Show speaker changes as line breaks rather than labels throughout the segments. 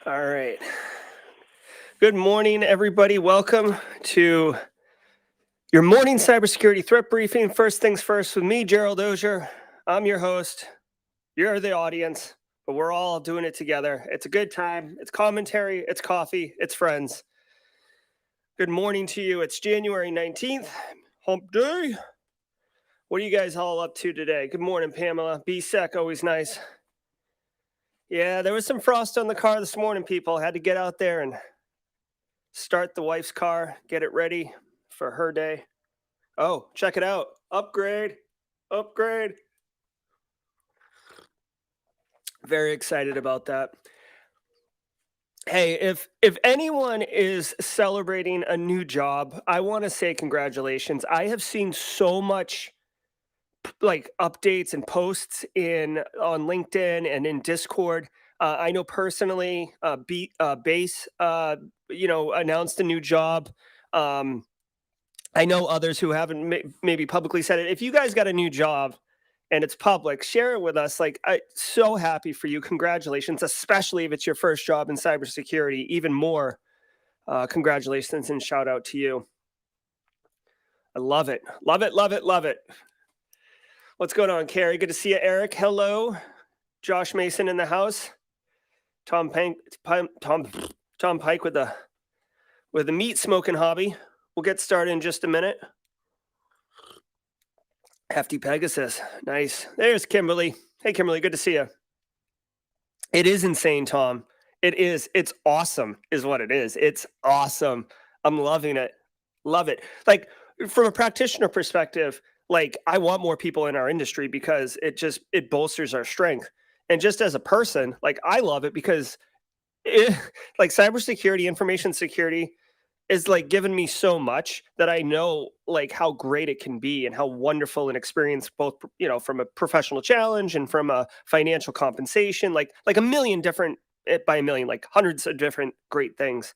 All right. Good morning, everybody. Welcome to your morning cybersecurity threat briefing. First things first with me, Gerald Auger. I'm your host. You're the audience, but we're all doing it together. It's a good time. It's commentary. It's coffee. It's friends. Good morning to you. It's January 19th, hump day. What are you guys all up to today? Good morning, Pamela. BSEC, always nice. Yeah, there was some frost on the car this morning, people. Had to get out there and start the wife's car, get it ready for her day. Oh, check it out. Upgrade. Very excited about that. Hey, if anyone is celebrating a new job, I want to say congratulations. I have seen so much like updates and posts on LinkedIn and in Discord. I know personally, Base, announced a new job. I know others who haven't maybe publicly said it. If you guys got a new job and it's public, share it with us. Like, I'm so happy for you. Congratulations, especially if it's your first job in cybersecurity. Even more, congratulations and shout out to you. I love it. Love it, love it, love it. What's going on, Carrie? Good to see you, Eric. Hello. Josh Mason in the house. Tom Pike with the meat smoking hobby. We'll get started in just a minute. Hefty Pegasus. Nice. There's Kimberly. Hey, Kimberly. Good to see you. It is insane, Tom. It is. It's awesome is what it is. It's awesome. I'm loving it. Love it. Like, from a practitioner perspective, like, I want more people in our industry because it bolsters our strength. And just as a person, like, I love it because like cybersecurity, information security is like given me so much that I know like how great it can be and how wonderful an experience, both, from a professional challenge and from a financial compensation, like a million different, by a million, like hundreds of different great things.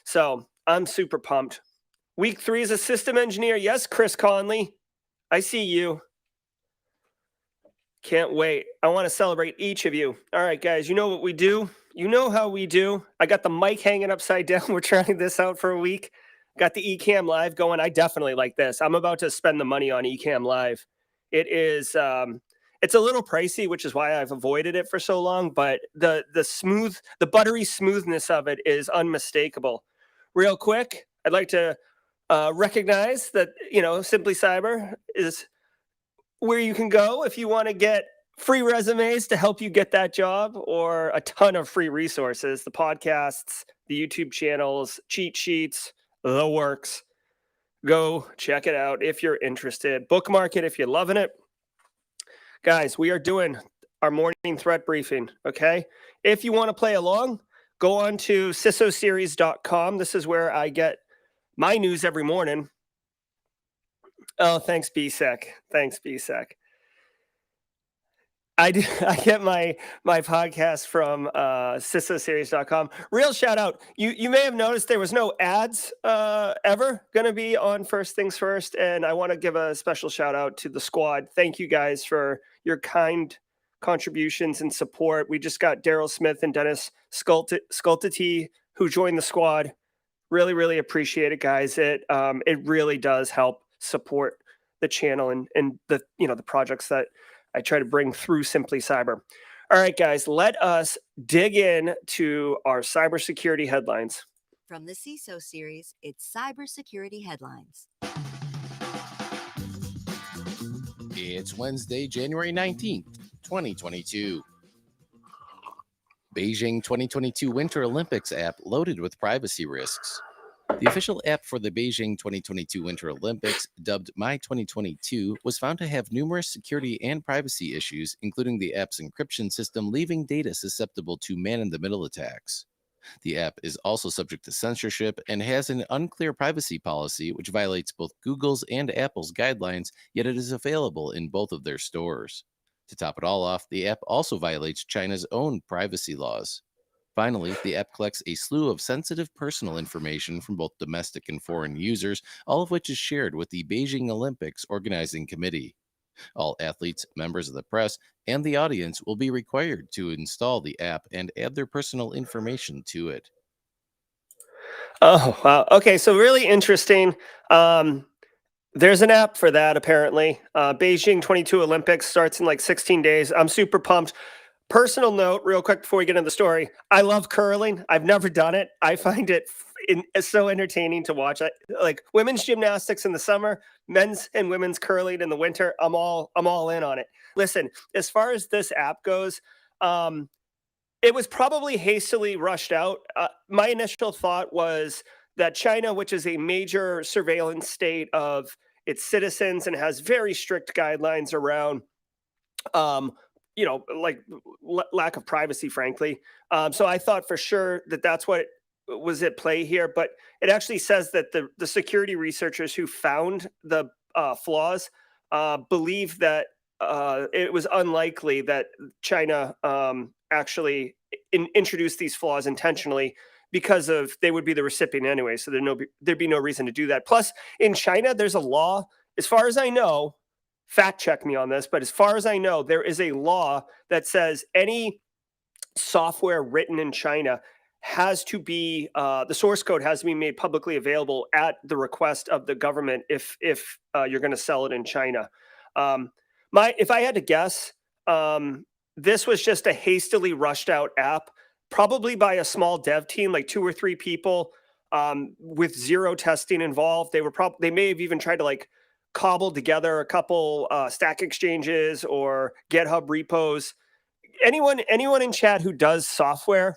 So I'm super pumped. Week 3 is a system engineer. Yes, Chris Conley. I see you. Can't wait. I want to celebrate each of you. All right, guys, you know what we do. You know how we do. I got the mic hanging upside down. We're trying this out for a week. Got the Ecamm Live going. I definitely like this. I'm about to spend the money on Ecamm Live. It is, it's a little pricey, which is why I've avoided it for so long, but the buttery smoothness of it is unmistakable. Real quick, I'd like to recognize that, Simply Cyber is where you can go if you want to get free resumes to help you get that job, or a ton of free resources, the podcasts, the YouTube channels, cheat sheets, the works. Go check it out if you're interested. Bookmark it if you're loving it. Guys, we are doing our morning threat briefing, okay? If you want to play along, go on to cisoseries.com. This is where I get my news every morning. Oh, thanks, BSEC. Thanks, BSEC. I get my podcast from cisoseries.com. Real shout out. You may have noticed there was no ads ever going to be on First Things First, and I want to give a special shout out to the squad. Thank you guys for your kind contributions and support. We just got Daryl Smith and Dennis Skultity who joined the squad. Really, really appreciate it, guys. It really does help support the channel and the the projects that I try to bring through Simply Cyber. All right, guys, let us dig in to our cybersecurity headlines.
From the CISO series, it's Cybersecurity Headlines.
It's Wednesday, January 19th, 2022. Beijing 2022 Winter Olympics app loaded with privacy risks. The official app for the Beijing 2022 Winter Olympics, dubbed My 2022, was found to have numerous security and privacy issues, including the app's encryption system leaving data susceptible to man-in-the-middle attacks. The app is also subject to censorship and has an unclear privacy policy which violates both Google's and Apple's guidelines, yet it is available in both of their stores. To top it all off, the app also violates China's own privacy laws. Finally, the app collects a slew of sensitive personal information from both domestic and foreign users, all of which is shared with the Beijing Olympics Organizing Committee. All athletes, members of the press, and the audience will be required to install the app and add their personal information to it.
Oh, wow. Okay, so really interesting. Um, there's an app for that apparently. Beijing 22 Olympics starts in like 16 days. I'm super pumped. Personal note, real quick before we get into the story. I love curling. I've never done it. I find it so entertaining to watch. Like women's gymnastics in the summer, men's and women's curling in the winter. I'm all in on it. Listen, as far as this app goes, um, it was probably hastily rushed out. My initial thought was that China, which is a major surveillance state of its citizens and has very strict guidelines around um, like lack of privacy, frankly. So I thought for sure that that's what was at play here, but it actually says that the security researchers who found the flaws believe that it was unlikely that China actually introduced these flaws intentionally because of they would be the recipient anyway. So there'd be no reason to do that. Plus, in China, there's a law, as far as I know, fact check me on this, but as far as I know, there is a law that says any software written in China has to be the source code has to be made publicly available at the request of the government if you're going to sell it in China. Um, if I had to guess, this was just a hastily rushed out app, probably by a small dev team, like 2 or 3 people, with zero testing involved. They may have even tried to like cobbled together a couple Stack Exchanges or GitHub repos. Anyone in chat who does software,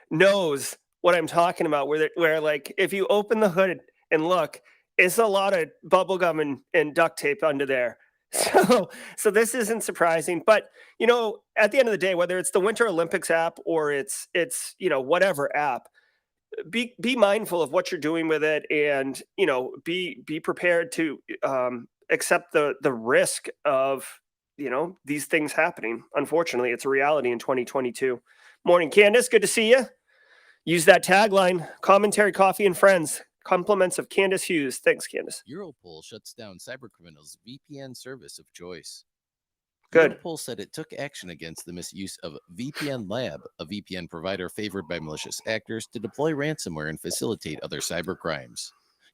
knows what I'm talking about. Where like if you open the hood and look, it's a lot of bubblegum and duct tape under there. So this isn't surprising, but at the end of the day, whether it's the Winter Olympics app or it's whatever app, be mindful of what you're doing with it, and be prepared to accept the risk of these things happening. Unfortunately, it's a reality in 2022. Morning, Candace, good to see you. Use that tagline: commentary, coffee, and friends. Compliments of Candace Hughes. Thanks, Candace.
Europol shuts down cybercriminals' VPN service of choice.
Good.
Europol said it took action against the misuse of VPN Lab, a VPN provider favored by malicious actors to deploy ransomware and facilitate other cybercrimes.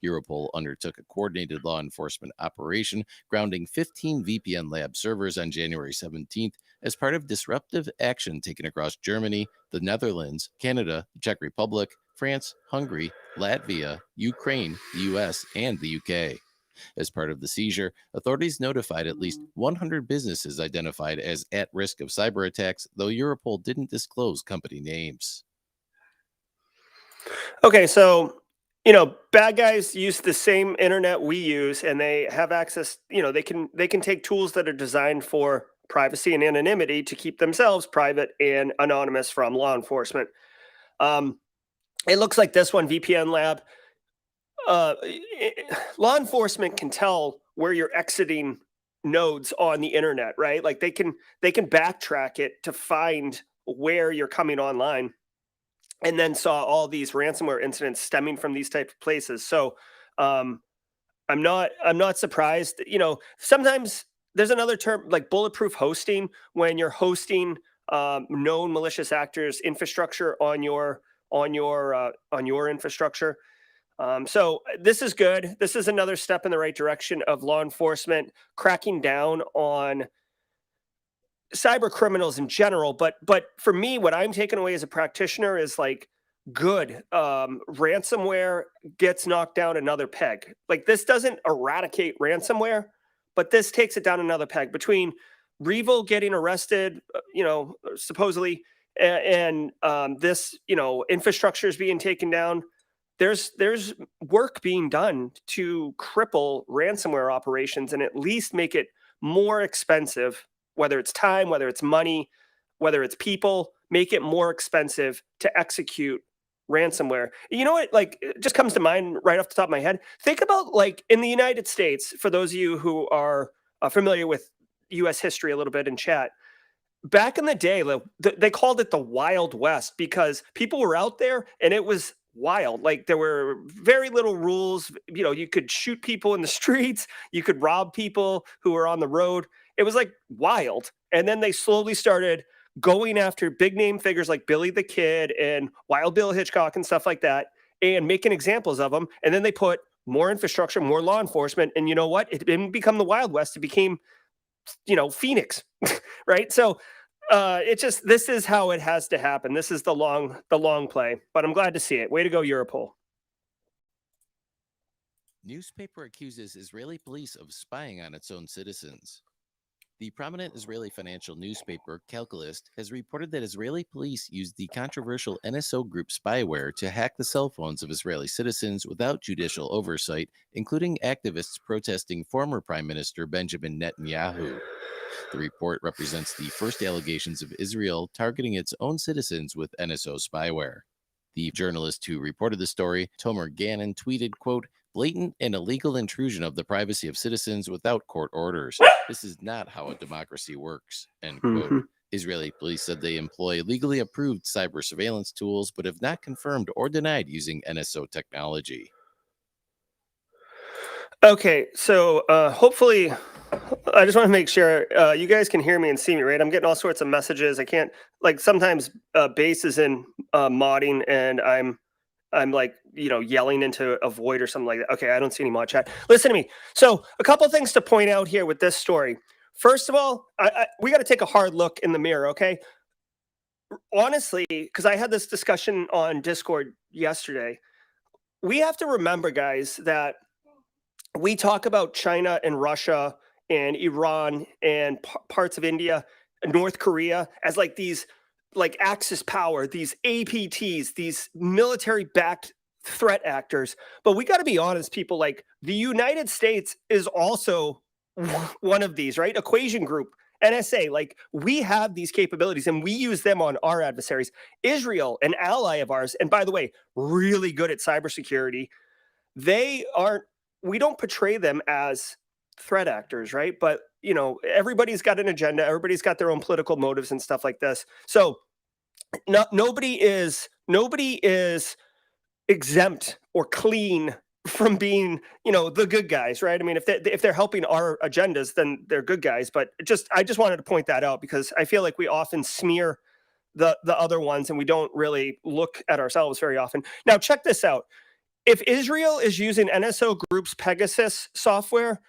Europol undertook a coordinated law enforcement operation grounding 15 VPN Lab servers on January 17th as part of disruptive action taken across Germany, the Netherlands, Canada, the Czech Republic, France, Hungary, Latvia, Ukraine, the US, and the UK. As part of the seizure, authorities notified at least 100 businesses identified as at risk of cyber attacks, though Europol didn't disclose company names.
Okay, so bad guys use the same internet we use, and they have access. They can take tools that are designed for privacy and anonymity to keep themselves private and anonymous from law enforcement. It looks like this one, VPN Lab. Law enforcement can tell where you're exiting nodes on the internet, right? Like they can backtrack it to find where you're coming online, and then saw all these ransomware incidents stemming from these type of places. So um, I'm not surprised. Sometimes there's another term like bulletproof hosting when you're hosting known malicious actors' infrastructure on your infrastructure. So this is good. This is another step in the right direction of law enforcement cracking down on cyber criminals in general. But for me, what I'm taking away as a practitioner is like good. Ransomware gets knocked down another peg. Like this doesn't eradicate ransomware, but this takes it down another peg. Between Revo getting arrested, supposedly, and this, infrastructure is being taken down. There's work being done to cripple ransomware operations and at least make it more expensive, whether it's time, whether it's money, whether it's people, make it more expensive to execute ransomware. You know what? Like, it just comes to mind right off the top of my head. Think about like in the United States, for those of you who are familiar with U.S. history a little bit in chat, back in the day, they called it the Wild West because people were out there and it was wild. Like there were very little rules. You know, you could shoot people in the streets, you could rob people who were on the road. It was like wild. And then they slowly started going after big name figures like Billy the Kid and Wild Bill Hitchcock and stuff like that and making examples of them. And then they put more infrastructure, more law enforcement. And you know what? It didn't become the Wild West. It became, Phoenix, right? So this is how it has to happen. This is the long play, but I'm glad to see it. Way to go, Europol.
Newspaper accuses Israeli police of spying on its own citizens. The prominent Israeli financial newspaper, Calculist, has reported that Israeli police used the controversial NSO group spyware to hack the cell phones of Israeli citizens without judicial oversight, including activists protesting former Prime Minister Benjamin Netanyahu. The report represents the first allegations of Israel targeting its own citizens with NSO spyware. The journalist who reported the story, Tomer Gannon, tweeted, quote, "Blatant and illegal intrusion of the privacy of citizens without court orders. This is not how a democracy works," end quote.
Mm-hmm.
Israeli police said they employ legally approved cyber surveillance tools, but have not confirmed or denied using NSO technology.
Okay, so hopefully, I just want to make sure you guys can hear me and see me, right? I'm getting all sorts of messages. I can't, like, sometimes Base is in modding and I'm like, yelling into a void or something like that. Okay, I don't see any mod chat. Listen to me. So a couple things to point out here with this story. First of all, we got to take a hard look in the mirror, okay? Honestly, because I had this discussion on Discord yesterday, we have to remember, guys, that we talk about China and Russia and Iran and parts of India and North Korea as like these like Axis power, these APTs, these military backed threat actors. But we got to be honest, people, like the United States is also one of these, right? Equation Group, NSA, like we have these capabilities and we use them on our adversaries. Israel, an ally of ours, and by the way, really good at cybersecurity. We don't portray them as threat actors, right? But everybody's got an agenda, everybody's got their own political motives and stuff like this. So nobody is exempt or clean from being, the good guys, right? I mean, if they're helping our agendas, then they're good guys. But I just wanted to point that out because I feel like we often smear the other ones and we don't really look at ourselves very often. Now, check this out. If Israel is using NSO Group's Pegasus software,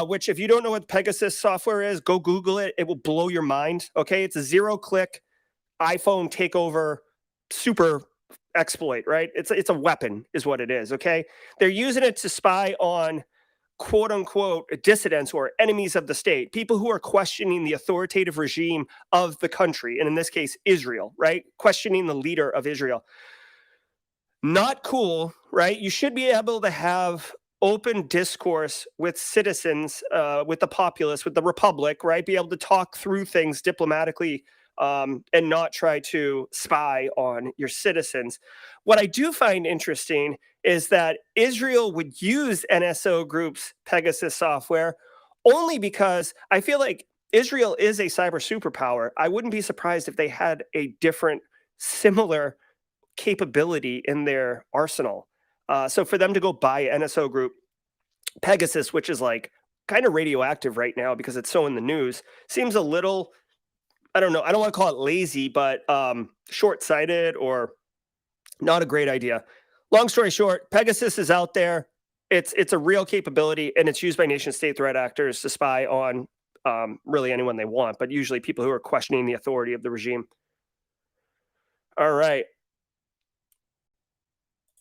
which if you don't know what Pegasus software is, go Google it. It will blow your mind. Okay, it's a 0-click iPhone takeover super exploit, right? It's a weapon, is what it is. Okay, they're using it to spy on quote unquote dissidents or enemies of the state, people who are questioning the authoritative regime of the country, and in this case, Israel, right? Questioning the leader of Israel. Not cool, right? You should be able to have open discourse with citizens, with the populace, with the republic, right? Be able to talk through things diplomatically and not try to spy on your citizens. What I do find interesting is that Israel would use NSO Group's Pegasus software only because I feel like Israel is a cyber superpower. I wouldn't be surprised if they had a different, similar capability in their arsenal. So for them to go buy NSO Group Pegasus, which is like kind of radioactive right now because it's so in the news, seems a little, I don't know, I don't want to call it lazy, but short-sighted or not a great idea. Long story short, Pegasus is out there. It's a real capability, and it's used by nation-state threat actors to spy on really anyone they want, but usually people who are questioning the authority of the regime. All right.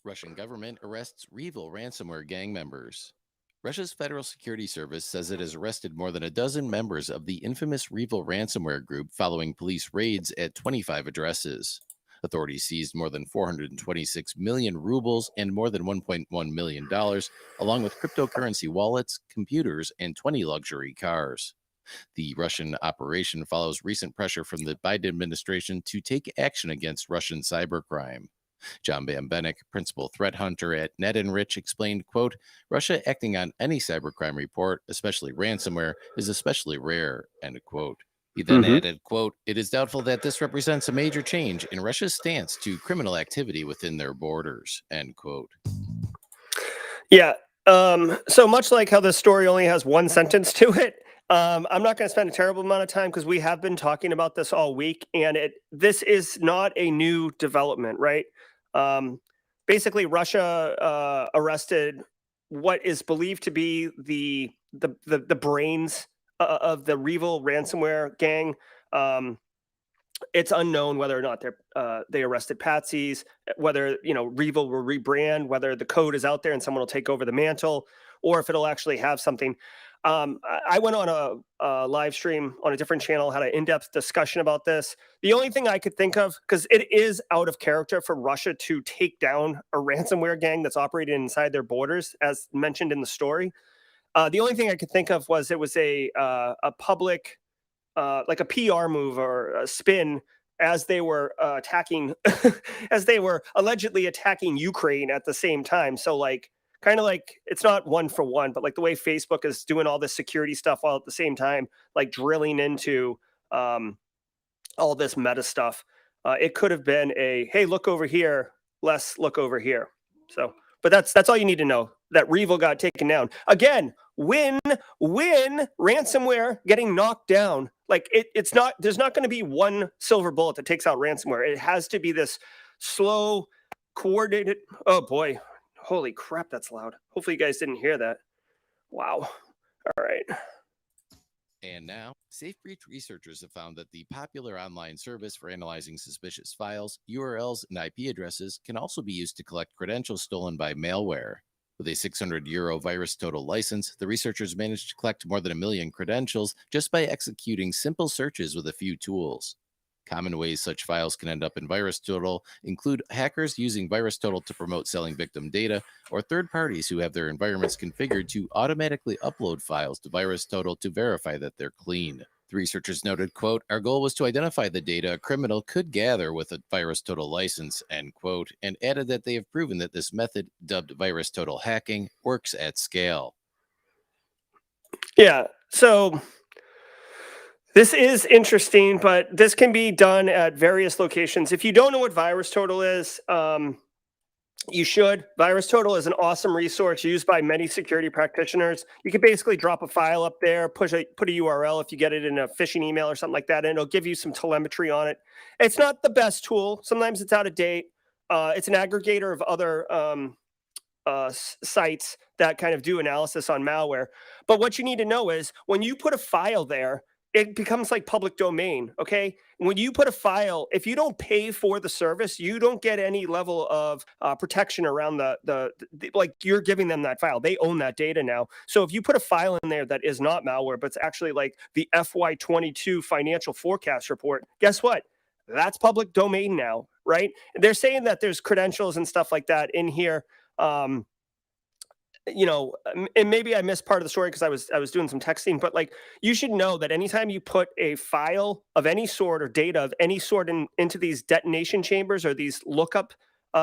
Russian government arrests rival ransomware gang members. Russia's Federal Security Service says it has arrested more than a dozen members of the infamous REvil ransomware group following police raids at 25 addresses. Authorities seized more than 426 million rubles and more than $1.1 million, along with cryptocurrency wallets, computers, and 20 luxury cars. The Russian operation follows recent pressure from the Biden administration to take action against Russian cybercrime. John Bambenek, principal threat hunter at NetEnrich, explained, quote, "Russia acting on any cybercrime report, especially ransomware, is especially rare," end quote. He then added, quote, "It is doubtful that this represents a major change in Russia's stance to criminal activity within their borders," end quote.
Yeah. So much like how this story only has one sentence to it, I'm not going to spend a terrible amount of time because we have been talking about this all week, and this is not a new development, right? Basically, Russia arrested what is believed to be the brains of the REvil ransomware gang. It's unknown whether or not they arrested patsies, whether REvil will rebrand, whether the code is out there and someone will take over the mantle, or if it'll actually have something. I went on a live stream on a different channel, had an in-depth discussion about this. The only thing I could think of, because it is out of character for Russia to take down a ransomware gang that's operating inside their borders, as mentioned in the story. The only thing I could think of was it was a public, like a PR move or a spin as they were attacking, as they were allegedly attacking Ukraine at the same time. So kind of like it's not one for one, but like the way Facebook is doing all this security stuff while at the same time, like drilling into all this meta stuff. It could have been hey, look over here, let's look over here. So, but that's all you need to know. That REvil got taken down again. Win ransomware getting knocked down. Like it's not. There's not going to be one silver bullet that takes out ransomware. It has to be this slow, coordinated. Oh boy, holy crap, that's loud. Hopefully you guys didn't hear that. Wow. All right.
And now, SafeBreach researchers have found that the popular online service for analyzing suspicious files, URLs, and IP addresses can also be used to collect credentials stolen by malware. With a €600 VirusTotal license, the researchers managed to collect more than 1 million credentials just by executing simple searches with a few tools. Common ways such files can end up in VirusTotal include hackers using VirusTotal to promote selling victim data, or third parties who have their environments configured to automatically upload files to VirusTotal to verify that they're clean. The researchers noted, quote, "Our goal was to identify the data a criminal could gather with a VirusTotal license," end quote, and added that they have proven that this method, dubbed VirusTotal hacking, works at scale.
Yeah, so this is interesting, but this can be done at various locations. If you don't know what VirusTotal is, you should. VirusTotal is an awesome resource used by many security practitioners. You can basically drop a file up there, put a URL if you get it in a phishing email or something like that, and it'll give you some telemetry on it. It's not the best tool. Sometimes it's out of date. It's an aggregator of other sites that kind of do analysis on malware. But what you need to know is when you put a file there, it becomes like public domain. Okay. When you put a file, if you don't pay for the service, you don't get any level of protection around the like you're giving them that file. They own that data now. So if you put a file in there that is not malware, but it's actually like the FY22 financial forecast report, guess what? That's public domain now, right? They're saying that there's credentials and stuff like that in here. And maybe I missed part of the story because I was doing some texting, but like you should know that anytime you put a file of any sort or data of any sort into these detonation chambers or these lookup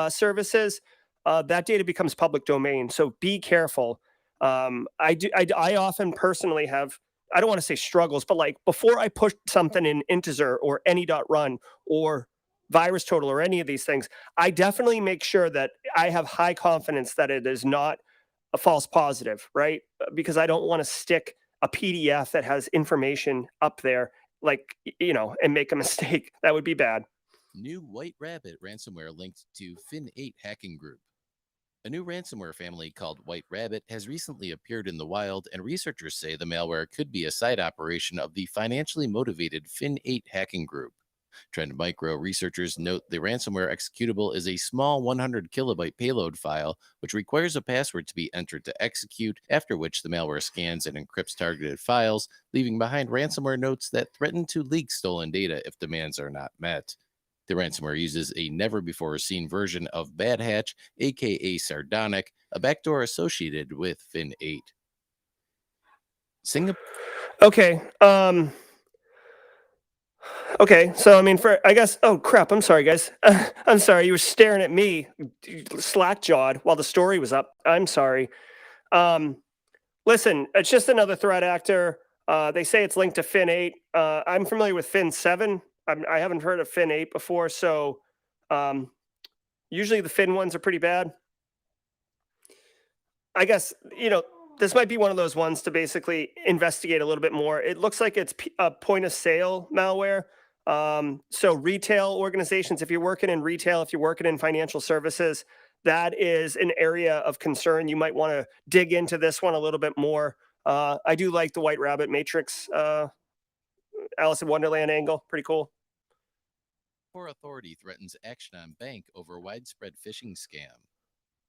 services, that data becomes public domain. So be careful. I often personally have, I don't want to say struggles, but like before I push something in Integer or any.run or VirusTotal or any of these things, I definitely make sure that I have high confidence that it is not a false positive, right? Because I don't want to stick a PDF that has information up there, like, and make a mistake. That would be bad.
New White Rabbit ransomware linked to Fin8 hacking group. A new ransomware family called White Rabbit has recently appeared in the wild, and researchers say the malware could be a side operation of the financially motivated Fin8 hacking group. Trend Micro researchers note the ransomware executable is a small 100 kilobyte payload file, which requires a password to be entered to execute, after which the malware scans and encrypts targeted files, leaving behind ransomware notes that threaten to leak stolen data if demands are not met. The ransomware uses a never-before-seen version of Bad Hatch, aka Sardonic, a backdoor associated with Fin8.
Okay. Okay, so I mean, I guess. Oh crap! I'm sorry, guys. I'm sorry. You were staring at me, slack-jawed, while the story was up. I'm sorry. Listen, it's just another threat actor. They say it's linked to Fin 8. I'm familiar with Fin 7. I haven't heard of Fin 8 before, so usually the Fin ones are pretty bad. I guess, this might be one of those ones to basically investigate a little bit more. It looks like it's a point of sale malware. So retail organizations, if you're working in retail, if you're working in financial services, that is an area of concern. You might want to dig into this one a little bit more. I do like the White Rabbit Matrix, Alice in Wonderland angle. Pretty cool.
Singapore authority threatens action on bank over widespread phishing scam.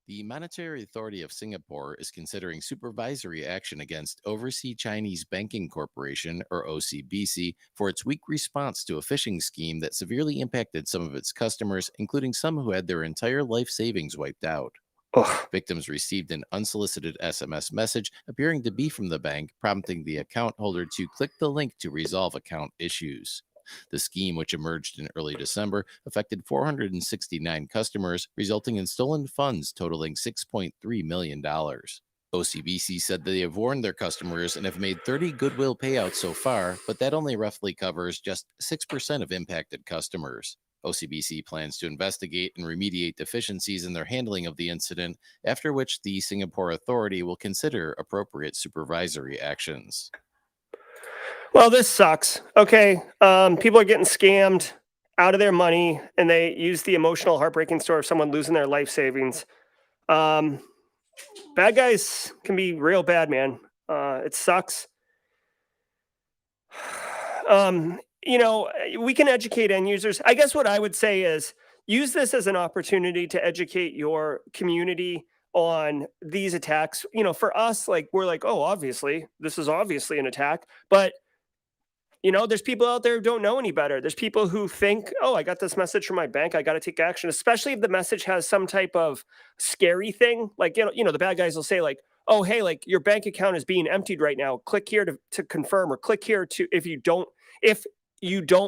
The Monetary Authority of Singapore is considering supervisory action against Overseas Chinese Banking Corporation, or OCBC, for its weak response to a phishing scheme that severely impacted some of its customers, including some who had their entire life savings wiped out.
Ugh.
Victims received an unsolicited SMS message appearing to be from the bank, prompting the account holder to click the link to resolve account issues. The scheme, which emerged in early December, affected 469 customers, resulting in stolen funds totaling $6.3 million. OCBC said they have warned their customers and have made 30 goodwill payouts so far, but that only roughly covers just 6% of impacted customers. OCBC plans to investigate and remediate deficiencies in their handling of the incident, after which the Singapore authority will consider appropriate supervisory actions.
Well, this sucks. Okay. People are getting scammed out of their money, and they use the emotional, heartbreaking story of someone losing their life savings. Bad guys can be real bad, man. It sucks. We can educate end users. I guess what I would say is use this as an opportunity to educate your community on these attacks. For us, we're like, oh, obviously, this is obviously an attack. But there's people out there who don't know any better. There's people who think, oh, I got this message from my bank, I got to take action, especially if the message has some type of scary thing. The bad guys will say oh, hey, your bank account is being emptied right now. Click here to confirm, or click here to, if you don't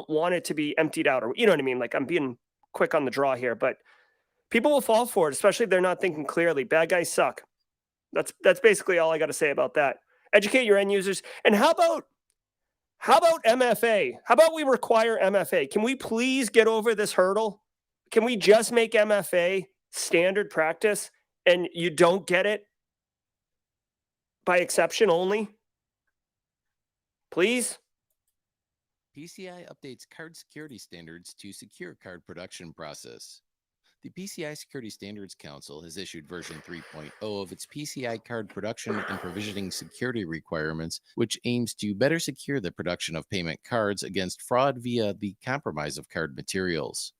want it to be emptied out, or you know what I mean? I'm being quick on the draw here, but people will fall for it, especially if they're not thinking clearly. Bad guys suck. That's basically all I got to say about that. Educate your end users. And how about MFA? How about we require MFA? Can we please get over this hurdle? Can we just make MFA standard practice, and you don't get it by exception only? Please?
PCI updates card security standards to secure card production process. The PCI Security Standards Council has issued version 3.0 of its PCI card production and provisioning security requirements, which aims to better secure the production of payment cards against fraud via the compromise of card materials.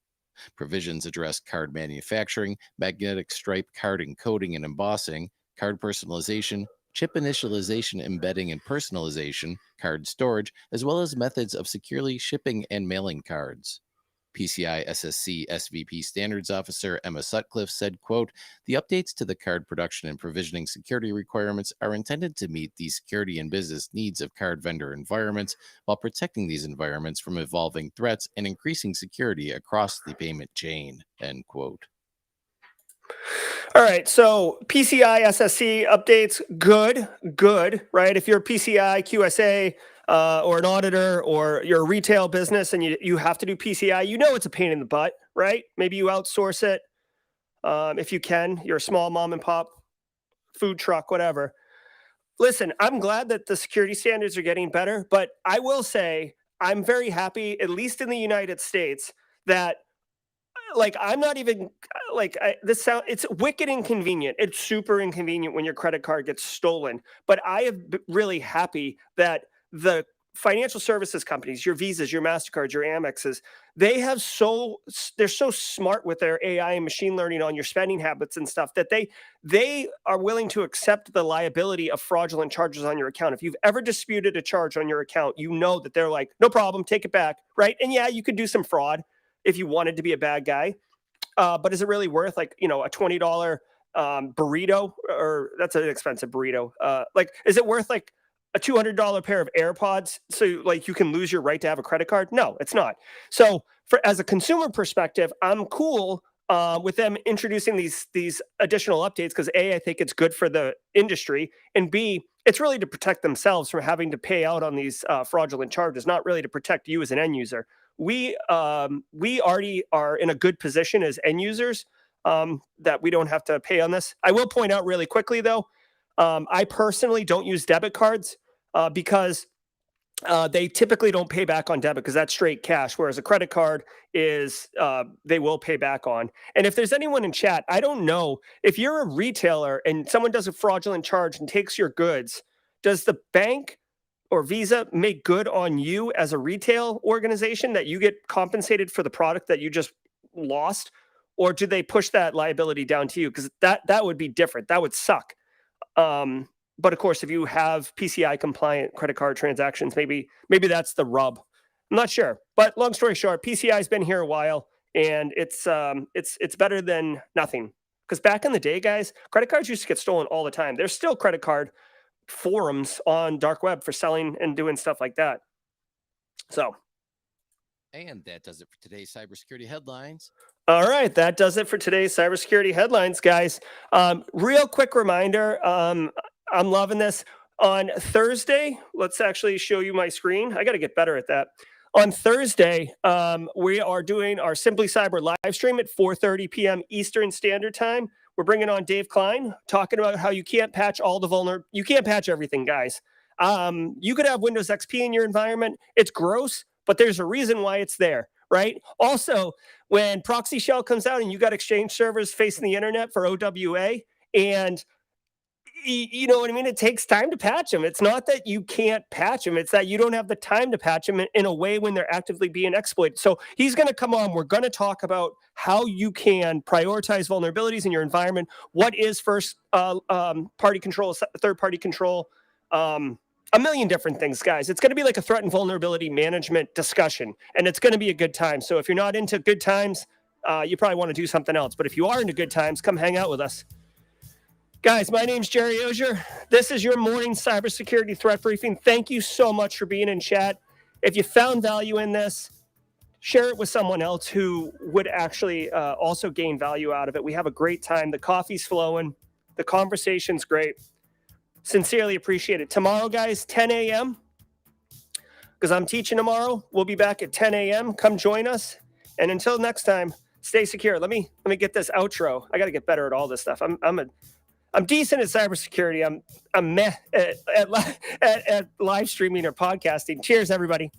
Provisions address card manufacturing, magnetic stripe card encoding and embossing, card personalization, chip initialization, embedding, and personalization, card storage, as well as methods of securely shipping and mailing cards. PCI SSC SVP Standards Officer Emma Sutcliffe said, quote, "The updates to the card production and provisioning security requirements are intended to meet the security and business needs of card vendor environments while protecting these environments from evolving threats and increasing security across the payment chain," end quote.
All right, so PCI SSC updates, good, right? If you're a PCI QSA or an auditor, or you're a retail business and you have to do PCI, it's a pain in the butt, right? Maybe you outsource it if you can. You're a small mom and pop food truck, whatever. Listen, I'm glad that the security standards are getting better, but I will say I'm very happy, at least in the United States, that I'm not even it's wicked inconvenient. It's super inconvenient when your credit card gets stolen. But I am really happy that the financial services companies, your Visas, your MasterCards, your Amexes, they're so smart with their AI and machine learning on your spending habits and stuff that they are willing to accept the liability of fraudulent charges on your account. If you've ever disputed a charge on your account, that they're like, no problem, take it back, right? And yeah, you could do some fraud if you wanted to be a bad guy. But is it really worth a $20 burrito? Or that's an expensive burrito. Is it worth a $200 pair of AirPods so you can lose your right to have a credit card? No, it's not. So as a consumer perspective, I'm cool with them introducing these additional updates, because A, I think it's good for the industry, and B, it's really to protect themselves from having to pay out on these fraudulent charges, not really to protect you as an end user. We already are in a good position as end users, that we don't have to pay on this. I will point out really quickly, though, I personally don't use debit cards because they typically don't pay back on debit, because that's straight cash, whereas a credit card is they will pay back on. And if there's anyone in chat, I don't know, if you're a retailer and someone does a fraudulent charge and takes your goods, does the bank or Visa make good on you as a retail organization that you get compensated for the product that you just lost? Or do they push that liability down to you? Because that would be different. That would suck. But of course, if you have PCI compliant credit card transactions, maybe that's the rub. I'm not sure. But long story short, PCI's been here a while, and it's better than nothing. Because back in the day, guys, credit cards used to get stolen all the time. There's still credit card forums on dark web for selling and doing stuff like that. So.
And that does it for today's cybersecurity headlines.
All right, that does it for today's cybersecurity headlines, guys. Real quick reminder, I'm loving this. On Thursday, let's actually show you my screen. I got to get better at that. On Thursday, we are doing our Simply Cyber live stream at 4:30 p.m. Eastern Standard Time. We're bringing on Dave Klein, talking about how you can't patch all the you can't patch everything, guys. You could have Windows XP in your environment. It's gross, but there's a reason why it's there, right? Also, when Proxy Shell comes out and you got Exchange servers facing the internet for OWA, and you know what I mean? It takes time to patch them. It's not that you can't patch them. It's that you don't have the time to patch them in a way when they're actively being exploited. So he's going to come on. We're going to talk about how you can prioritize vulnerabilities in your environment. What is first party control, third party control, a million different things, guys. It's going to be like a threat and vulnerability management discussion, and it's going to be a good time. So if you're not into good times, you probably want to do something else. But if you are into good times, come hang out with us. Guys, my name's Gerald Auger. This is your morning cybersecurity threat briefing. Thank you so much for being in chat. If you found value in this, share it with someone else who would actually also gain value out of it. We have a great time. The coffee's flowing. The conversation's great. Sincerely appreciate it. Tomorrow, guys, 10 a.m., because I'm teaching tomorrow. We'll be back at 10 a.m. Come join us. And until next time, stay secure. Let me get this outro. I got to get better at all this stuff. I'm decent at cybersecurity. I'm meh at live streaming or podcasting. Cheers, everybody.